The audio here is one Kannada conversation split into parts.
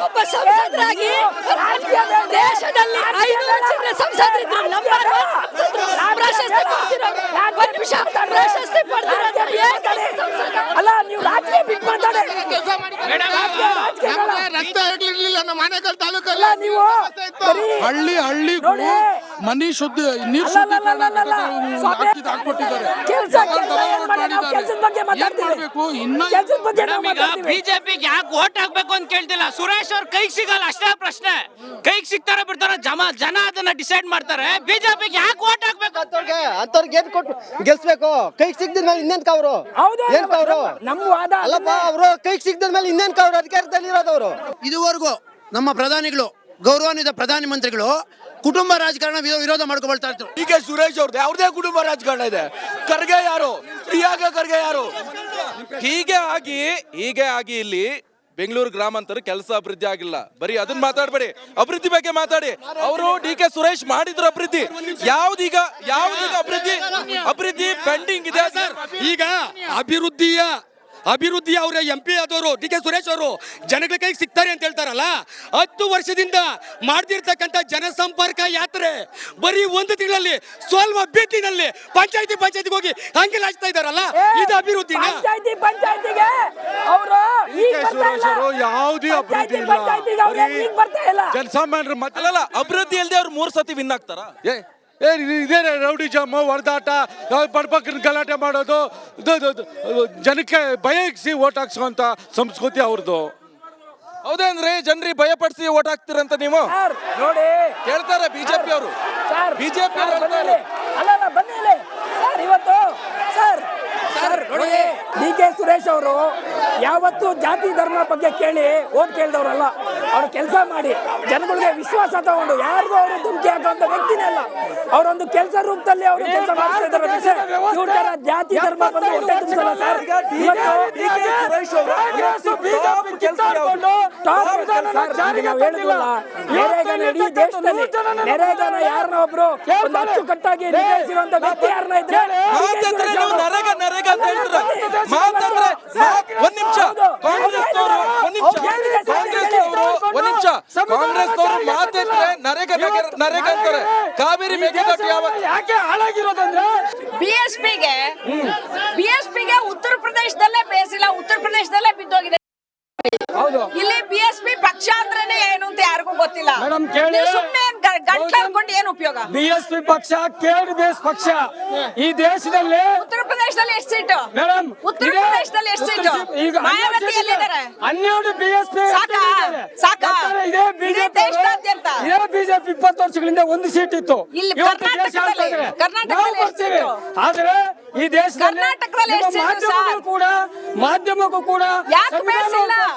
ಒಬ್ಬ ಸಂಸದರಾಗಿ ದೇಶದಲ್ಲಿ 500 ಸಂಸದರಿದ್ರು ನಂಬರ್ 1 ಪ್ರಶಸ್ತಿ ಕೊಡ್ತಿರೋ ಪ್ರಶಸ್ತಿ ಅಲ್ಲ ನೀವು ರಾಜಕೀಯ ಬಿಟ್ಟು ಮಾತಾಡಿ ರಸ್ತೆ ಆಗ್ಲಿರ್ಲಿಲ್ಲ ನಮ್ಮ ಮನೆಗಳ ತಾಲೂಕಲ್ಲ ನೀವು ಹಳ್ಳಿ ಮನಿ ಶುದ್ಧ ನೀರು ಹಾಕ್ಕೊಟ್ಟಿದ್ದಾರೆ. ಬಿಜೆಪಿಗೆ ಯಾಕೆ ಓಟ್ ಹಾಕ್ಬೇಕು ಅಂತ ಕೇಳ್ತಿಲ್ಲ. ಸುರೇಶ್ ಅವ್ರ ಕೈಗೆ ಸಿಗಲ್ಲ ಅಷ್ಟೇ ಪ್ರಶ್ನೆ. ಕೈಗೆ ಸಿಗ್ತಾರ ಬಿಡ್ತಾರ ಜನ ಅದನ್ನ ಡಿಸೈಡ್ ಮಾಡ್ತಾರೆ. ಬಿಜೆಪಿಗೆ ಯಾಕೆ ಓಟ್ ಹಾಕ್ಬೇಕು ಅಂತವ್ರಿಗೆ ಏನ್ ಕೊಟ್ಟು ಗೆಲ್ಸ್ಬೇಕು? ಕೈಗೆ ಸಿಗ್ದಿದ ಮೇಲೆ ಇನ್ನೇನ್ ಕವ್ರು ಏನ್ ಕವ್ರು ಅಲ್ಲಪ್ಪ. ಅವರು ಕೈಗೆ ಸಿಗ್ದಿದ ಮೇಲೆ ಇನ್ನೇನ್ ಕವ್ರು ಅಧಿಕಾರದಲ್ಲಿ ಇರೋದವ್ರು. ಇದುವರೆಗೂ ನಮ್ಮ ಪ್ರಧಾನಿಗಳು ಗೌರವಾನ್ವಿತ ಪ್ರಧಾನಿ ಮಂತ್ರಿಗಳು ಕುಟುಂಬ ರಾಜಕಾರಣ ವಿರೋಧ ಮಾಡ್ಕೊಳ್ತಾ ಇದ್ರು. ಈಗ ಸುರೇಶ್ ಅವ್ರದ್ದು ಅವ್ರದೇ ಕುಟುಂಬ ರಾಜಕಾರಣ ಇದೆ. ಖರ್ಗೆ ಯಾರು? ಪ್ರಿಯಾಂಕಾ ಖರ್ಗೆ ಯಾರು? ಹೀಗೆ ಆಗಿ ಇಲ್ಲಿ ಬೆಂಗಳೂರು ಗ್ರಾಮಾಂತರ ಕೆಲಸ ಅಭಿವೃದ್ಧಿ ಆಗಿಲ್ಲ. ಬರೀ ಅದನ್ನ ಮಾತಾಡಬೇಡಿ, ಅಭಿವೃದ್ಧಿ ಬಗ್ಗೆ ಮಾತಾಡಿ. ಅವರು DK ಸುರೇಶ್ ಮಾಡಿದ್ರು ಅಭಿವೃದ್ಧಿ. ಯಾವ್ದೀಗ ಅಭಿವೃದ್ಧಿ ಪೆಂಡಿಂಗ್ ಇದೆ. ಈಗ ಅಭಿವೃದ್ಧಿ ಅವರ MP ಆದವರು DK ಸುರೇಶ್ ಅವರು ಜನಗಳ ಕೈಗೆ ಸಿಗ್ತಾರೆ ಅಂತ ಹೇಳ್ತಾರಲ್ಲ, 10 ವರ್ಷದಿಂದ ಮಾಡ್ತಿರ್ತಕ್ಕಂಥ ಜನಸಂಪರ್ಕ ಯಾತ್ರೆ ಬರೀ 1 ತಿಂಗಳಲ್ಲಿ ಸ್ವಲ್ಪ ಬೀದಿನಲ್ಲಿ ಪಂಚಾಯತಿಗೆ ಹೋಗಿ ಹಂಗೆಲ್ಲ ಹಚ್ತಾ ಇದಾರಲ್ಲ, ಇದು ಅಭಿವೃದ್ಧಿ? ಪಂಚಾಯತಿಗೆ ಅವರು ಯಾವುದೇ ಅಭಿವೃದ್ಧಿ ಇಲ್ಲ. ಜನಸಾಮಾನ್ಯರು ಅಲ್ಲಲ್ಲ, ಅಭಿವೃದ್ಧಿ ಇಲ್ಲದೆ ಅವ್ರು 3 ಸತಿ ವಿನ್ ಆಗ್ತಾರ? ಇದೇನೆ ರೌಡಿ ಜಾಮು, ಹೊಡೆದಾಟ, ಬಡಬಗ್ರನ್ನ ಗಲಾಟೆ ಮಾಡೋದು, ಜನಕ್ಕೆ ಭಯಸಿ ಓಟ್ ಹಾಕ್ಸುವಂತ ಸಂಸ್ಕೃತಿ ಅವ್ರದ್ದು. ಹೌದೇನ್ರಿ? ಜನರಿಗೆ ಭಯ ಪಡಿಸಿ ಓಟ್ ಹಾಕ್ತಿರಂತ ನೀವು ನೋಡಿ ಕೇಳ್ತಾರೆ ಬಿಜೆಪಿ ಅವರು. ಬಿಜೆಪಿ ಅಲ್ಲ ಬನ್ನಿ ಸರ್. ಇವತ್ತು ಸರ್ ನೋಡಿ DK ಸುರೇಶ್ ಅವರು ಯಾವತ್ತು ಜಾತಿ ಧರ್ಮ ಬಗ್ಗೆ ಕೇಳಿ ಓಟ್ ಕೇಳಿದವರಲ್ಲ. ಅವ್ರು ಕೆಲಸ ಮಾಡಿ ಜನಗಳಿಗೆ ವಿಶ್ವಾಸ ತಗೊಂಡು ಯಾರಿಗೂ ಅವರು ಧಮಕಿ ಹಾಕುವಂತ ವ್ಯಕ್ತಿನೇ ಅಲ್ಲ. ಅವರೊಂದು ಕೆಲಸ ರೂಪದಲ್ಲಿ ಅವರು ಕೆಲಸ ಮಾಡ್ತಾ ಇದ್ದಾರೆ. ಜಾತಿ ಧರ್ಮ ಬಗ್ಗೆ ಹೊಟ್ಟೆ ತುಂಬಿಸಲ್ಲ ಸರ್. ಇಡೀ ದೇಶದಲ್ಲಿ ನೆರೆಗಾನ ಯಾರನ್ನ ಒಬ್ರು ಒಂದು ಅಚ್ಚುಕಟ್ಟಾಗಿ ನಿರ್ವಹಿಸಿರುವಂತ ವ್ಯಕ್ತಿ ಯಾರನ್ನ ಇದ್ರೆ ಕಾಂಗ್ರೆಸ್ ಮಾತಿದ್ರೆ ನರೇಗಾ ಅಂತಾರೆ. ಕಾವೇರಿ ಮೇಕೆದಾಟು ಯಾಕೆ ಹಾಳಾಗಿರೋದಂದ್ರೆ ಬಿಎಸ್ಪಿಗೆ ಉತ್ತರ ಪ್ರದೇಶದಲ್ಲೇ ಬೇಸಿಲ್ಲ, ಉತ್ತರ ಪ್ರದೇಶದಲ್ಲೇ ಬಿದ್ದೋಗಿದೆ. ಇಲ್ಲಿ BSP ಪಕ್ಷ ಅಂದ್ರೇನೆ ಏನು ಅಂತ ಯಾರಿಗೂ ಗೊತ್ತಿಲ್ಲ. ಸುಮ್ಮನೆ ಗಂಟ್ಲಾಡ್ಕೊಂಡು ಏನು ಉಪಯೋಗ? BSP ಪಕ್ಷ ಕೇಡ್ ಬೇಸ್ ಪಕ್ಷ. ಈ ದೇಶದಲ್ಲಿ ಉತ್ತರ ಪ್ರದೇಶದಲ್ಲಿ ಎಷ್ಟು ಸೀಟು? ಉತ್ತರ ಪ್ರದೇಶದಲ್ಲಿ ಎಷ್ಟು ಸೀಟು? ಮಾಯಾವತಿ ಎಲ್ಲಿದ್ದಾರೆ? 12 BSP ಸಾಕಾ? ಇದೇ ಬಿಜೆಪಿ 20 ವರ್ಷಗಳಿಂದ 1 ಸೀಟ್ ಇತ್ತು. ಇಲ್ಲಿ ಕರ್ನಾಟಕದಲ್ಲಿ ಆದ್ರೆ ಈ ದೇಶದಲ್ಲಿ ಮಾಧ್ಯಮಕ್ಕೂ ಕೂಡ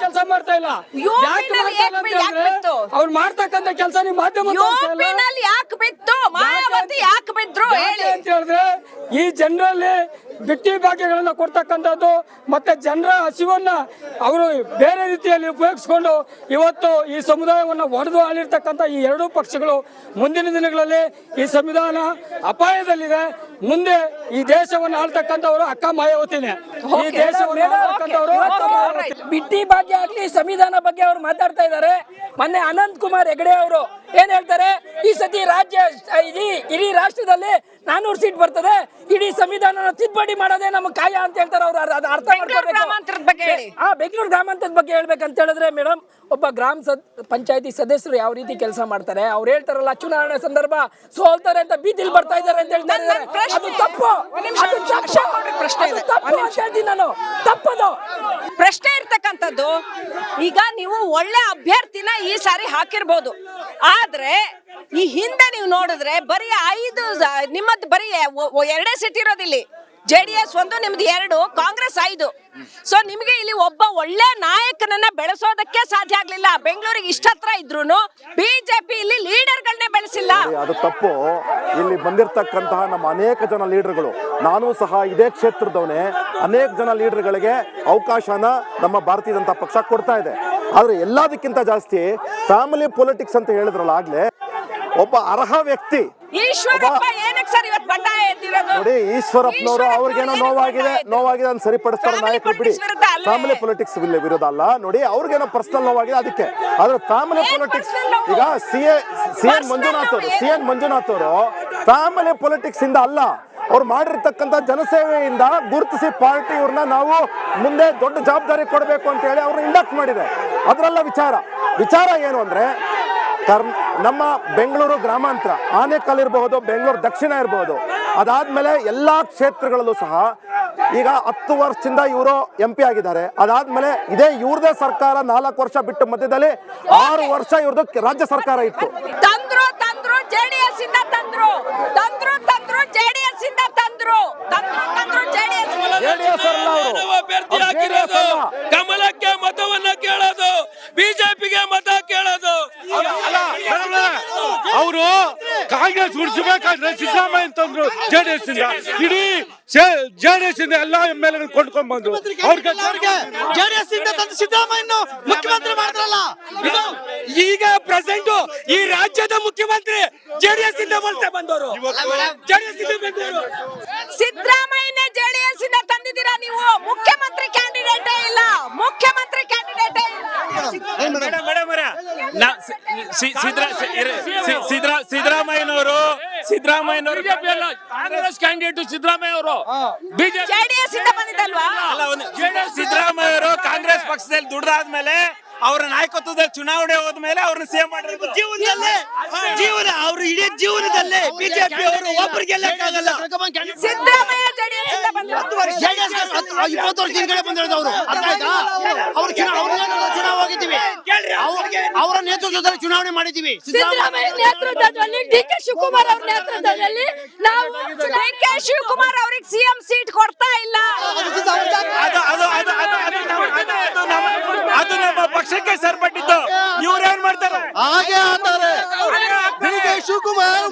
ಕೆಲಸ ಮಾಡ್ತಾ ಇಲ್ಲ. ಅವ್ರು ಮಾಡ್ತಕ್ಕಂಥ ಕೆಲಸ ನೀವು ಮಾಧ್ಯಮ ಯಾಕೆ ಬಿತ್ತು? ಮಾಯಾವತಿ ಯಾಕೆ ಬಿದ್ರು ಅಂತ ಹೇಳಿದ್ರೆ ಈ ಜನರಲ್ಲಿ ಬಿಟ್ಟಿ ಭಾಗ್ಯಗಳನ್ನ ಕೊಡ್ತಕ್ಕಂಥದ್ದು ಮತ್ತೆ ಜನರ ಹಸಿವನ್ನ ಅವರು ಬೇರೆ ರೀತಿಯಲ್ಲಿ ಉಪಯೋಗಿಸ್ಕೊಂಡು ಇವತ್ತು ಈ ಸಮುದಾಯವನ್ನು ಒಡೆದು ಆಳಿರ್ತಕ್ಕಂಥ ಈ 2 ಪಕ್ಷಗಳು ಮುಂದಿನ ದಿನಗಳಲ್ಲಿ ಈ ಸಂವಿಧಾನ ಅಪಾಯದಲ್ಲಿದೆ. ಮುಂದೆ ಈ ದೇಶವನ್ನು ಆಳ್ತಕ್ಕಂಥವರು ಅಕ್ಕ ಮಾಯಾವತಿನೇ. ಈ ದೇಶವನ್ನು ಆಳ್ತಕ್ಕಂಥವರು ಬಿಟ್ಟಿ ಭಾಗ್ಯ ಆಗ್ಲಿ ಸಂವಿಧಾನ ಬಗ್ಗೆ ಅವರು ಮಾತಾಡ್ತಾ ಇದ್ದಾರೆ. ಮೊನ್ನೆ ಅನಂತ್ ಕುಮಾರ್ ಹೆಗಡೆ ಅವರು ಏನ್ ಹೇಳ್ತಾರೆ? ಈ ಸತಿ ಇಡೀ ರಾಷ್ಟ್ರದಲ್ಲಿ 400 ಸೀಟ್ ಬರ್ತದೆ, ಇಡೀ ಸಂವಿಧಾನ ತಿದ್ದುಪಡಿ ಮಾಡೋದೇ ನಮ್ಮ ಕಾಯ ಅಂತ ಹೇಳ್ತಾರೆ. ಅವ್ರು ಅರ್ಥ ಮಾಡ್ಕೋಬೇಕು. ಬೆಂಗಳೂರು ಗ್ರಾಮಾಂತರದ ಬಗ್ಗೆ ಹೇಳ್ಬೇಕಂತ ಹೇಳಿದ್ರೆ ಮೇಡಮ್, ಒಬ್ಬ ಪಂಚಾಯತಿ ಸದಸ್ಯರು ಯಾವ ರೀತಿ ಕೆಲಸ ಮಾಡ್ತಾರೆ, ಅವ್ರು ಹೇಳ್ತಾರಲ್ಲ ಚುನಾವಣೆ ಸಂದರ್ಭ ಸೋಲ್ತಾರೆ ಅಂತ ಬೀದಿಲ್ ಬರ್ತಾ ಇದ್ದಾರೆ ಅಂತ ಹೇಳ್ತಾರೆ. ಅದು ತಪ್ಪು. ನಾನು ತಪ್ಪದು ಪ್ರಶ್ನೆ ಇರ್ತಕ್ಕಂಥದ್ದು. ಈಗ ನೀವು ಒಳ್ಳೆ ಅಭ್ಯರ್ಥಿನ ಈ ಸಾರಿ ಹಾಕಿರ್ಬೋದು, ಆದ್ರೆ ಈ ಹಿಂದೆ ನೀವು ನೋಡಿದ್ರೆ ಬರೀ 5 ನಿಮ್ಮದ್ ಬರೀ 2 ಸೀಟ್ ಇರೋದಿಲ್ಲಿ. JDS 1, ನಿಮ್ದು 2, ಕಾಂಗ್ರೆಸ್ 5. ಸೊ ನಿಮಗೆ ಇಲ್ಲಿ ಒಬ್ಬ ಒಳ್ಳೆ ನಾಯಕನನ್ನ ಬೆಳೆಸೋದಕ್ಕೆ ಸಾಧ್ಯ ಆಗ್ಲಿಲ್ಲ. ಬೆಂಗಳೂರಿಗೆ ಇಷ್ಟ ಹತ್ರ ಇದ್ರು ಬಿಜೆಪಿ ಇಲ್ಲಿ ಲೀಡರ್ಗಳನ್ನೇ ಬೆಳೆಸಿಲ್ಲ. ಅದು ತಪ್ಪು. ಇಲ್ಲಿ ಬಂದಿರತಕ್ಕಂತಹ ನಮ್ಮ ಅನೇಕ ಜನ ಲೀಡರ್ಗಳು, ನಾನು ಸಹ ಇದೇ ಕ್ಷೇತ್ರದವನೇ, ಅನೇಕ ಜನ ಲೀಡರ್ಗಳಿಗೆ ಅವಕಾಶನ ನಮ್ಮ ಭಾರತೀಯ ಜನತಾ ಪಕ್ಷ ಕೊಡ್ತಾ ಇದೆ. ಆದ್ರೆ ಎಲ್ಲದಕ್ಕಿಂತ ಜಾಸ್ತಿ ಫ್ಯಾಮಿಲಿ ಪೊಲಿಟಿಕ್ಸ್ ಅಂತ ಹೇಳಿದ್ರಲ್ಲ ಆಗ್ಲೇ, ಒಬ್ಬ ಅರ್ಹ ವ್ಯಕ್ತಿ ಈಶ್ವರಪ್ಪ ಏನಕ್ಕೆ ಯಾಕೆ ಸರ್ ಇವತ್ತು ಬಂಡಾಯ ಎದ್ದಿರೋದು? ನೋಡಿ ಈಶ್ವರಪ್ಪನವರು ಅವ್ರಿಗೇನೋ ನೋವಾಗಿದೆ ಅಂತ ಸರಿಪಡಿಸ್ತಾರೆ Family ನಾಯಕರು ಬಿಡಿ. politics ವಿರುದ್ಧ ಅಲ್ವೇ? ಫ್ಯಾಮಿಲಿ ಪೊಲಿಟಿಕ್ಸ್ ವಿರೋಧ ಅಲ್ಲ ನೋಡಿ, ಅವ್ರಿಗೇನೋ ಪರ್ಸನಲ್ ನೋವಾಗಿದೆ ಅದಕ್ಕೆ. ಆದ್ರೆ ಫ್ಯಾಮಿಲಿ ಏನ್ ಪೊಲಿಟಿಕ್ಸ್ personal ನೋವು? ಈಗ ಸಿ ಎನ್ ಮಂಜುನಾಥ್ ಅವರು ಫ್ಯಾಮಿಲಿ ಪೊಲಿಟಿಕ್ಸ್ ಇಂದ ಅಲ್ಲ, ಅವ್ರು ಮಾಡಿರ್ತಕ್ಕಂಥ ಜನಸೇವೆಯಿಂದ ಗುರುತಿಸಿ ಪಾರ್ಟಿ ಇವ್ರನ್ನ ನಾವು ಮುಂದೆ ದೊಡ್ಡ ಜವಾಬ್ದಾರಿ ಕೊಡಬೇಕು ಅಂತ ಹೇಳಿ ಅವ್ರನ್ನ ಇಂಡಕ್ಟ್ ಮಾಡಿದೆ. ಅದರಲ್ಲ ವಿಚಾರ ಏನು ಅಂದ್ರೆ ನಮ್ಮ ಬೆಂಗಳೂರು ಗ್ರಾಮಾಂತರ, ಆನೇಕಲ್ ಇರಬಹುದು, ಬೆಂಗಳೂರು ದಕ್ಷಿಣ ಇರಬಹುದು, ಅದಾದ್ಮೇಲೆ ಎಲ್ಲಾ ಕ್ಷೇತ್ರಗಳಲ್ಲೂ ಸಹ ಈಗ 10 ವರ್ಷದಿಂದ ಇವರು MP ಆಗಿದ್ದಾರೆ. ಅದಾದ್ಮೇಲೆ ಇದೇ ಇವ್ರದೇ ಸರ್ಕಾರ 4 ವರ್ಷ ಬಿಟ್ಟು ಮಧ್ಯದಲ್ಲಿ 6 ವರ್ಷ ಇವ್ರದ್ದು ರಾಜ್ಯ ಸರ್ಕಾರ ಇತ್ತು. ತಂದ್ರು ಜೆಡಿಎಸ್ ಇಂದ ತಂದ್ರು ಜೆಡಿಎಸ್ ಇಂದ ತಂದ್ರು JDS ಅಲ್ಲ ಅವರು, ಕಮಲಕ್ಕೆ ಮತವನ್ನ ಕೇಳೋದು, ಬಿಜೆಪಿಗೆ ಮತ ಕೇಳೋದು. ಅವರು ಕಾಂಗ್ರೆಸ್ ಉಳಿಸಬೇಕಾದ್ರೆ ಸಿದ್ದರಾಮಯ್ಯ ತಂದ್ರು JDS ಇಂದ, ಇಡೀ JDS ಇಂದ ಎಲ್ಲಾ MLA ಕೊಂಡ್ಕೊಂಡ್ ಬಂದ್ರು. ಅವ್ರಿಗೆ JDS ಇಂದ ತಂದು ಸಿದ್ದರಾಮಯ್ಯ ಮುಖ್ಯಮಂತ್ರಿ ಮಾಡಿದ್ರಲ್ಲ, ಈಗ ಪ್ರೆಸೆಂಟ್ ಈ ರಾಜ್ಯದ ಮುಖ್ಯಮಂತ್ರಿ JDS ಇಂದ ಬಂದವರು. ಸಿದ್ದರಾಮಯ್ಯನೇ ಜೆಡಿಎಸ್ ಇಂದ ತಂದಿದ್ದೀರಾ ನೀವು? ಮುಖ್ಯಮಂತ್ರಿ ಕ್ಯಾಂಡಿಡೇಟೇ ಇಲ್ಲ. ಸಿದ್ದರಾಮಯ್ಯನವರು ಕಾಂಗ್ರೆಸ್ ಕ್ಯಾಂಡಿಡೇಟ್ ಸಿದ್ದರಾಮಯ್ಯ ಅವರು ಬಿಜೆಪಿ ಜೆಡಿಎಸ್ ಇಂದ ಬಂದಿದ್ದಲ್ವಾ? ಸಿದ್ದರಾಮಯ್ಯ ಅವರು ಕಾಂಗ್ರೆಸ್ ಪಕ್ಷದಲ್ಲಿ ದುಡ್ದಾದ್ಮೇಲೆ ಅವರ ನಾಯಕತ್ವದಲ್ಲಿ ಚುನಾವಣೆ ಹೋದ್ಮೇಲೆ ಅವ್ರನ್ನ ಸೇವ್ ಮಾಡಿರೋದು. ಅವ್ರ ಇಡೀ ಜೀವನದಲ್ಲೇ ಬಿಜೆಪಿ ಅವರು ಒಬ್ಬರಿಗೆ ಸಿದ್ದರಾಮಯ್ಯ ಜೆಡಿಎಸ್ ಇಂದ ಬಂದಿರೋದು. 20 ವರ್ಷ ಹಿಂದ್ಗಡೆ ಬಂದಿರೋದು ಅವರು. ಅರ್ಥ ಆಯ್ತಾ? ಅವ್ರು ಚುನಾವಣೆ ಹೋಗಿದ್ದೀವಿ, ಅವರ ನೇತೃತ್ವದಲ್ಲಿ ಚುನಾವಣೆ ಮಾಡಿದ್ದೀವಿ. ಸಿದ್ದರಾಮಯ್ಯ ನೇತೃತ್ವದಲ್ಲಿ DK ಶಿವಕುಮಾರ್ ಅವ್ರ ನೇತೃತ್ವದಲ್ಲಿ ನಾವು DK ಶಿವಕುಮಾರ್ ಅವ್ರಿಗೆ CM ಸೀಟ್ ಕೊಡ್ತಾ ಇಲ್ಲ. ಅದು ನಮ್ಮ ಪಕ್ಷಕ್ಕೆ ಸೇರ್ಪಟ್ಟಿದ್ದು. ಇವ್ರೇನ್ ಮಾಡ್ತಾರೆ? ಹಾಗೆ ಆತಾರೆ. DK ಶಿವಕುಮಾರ್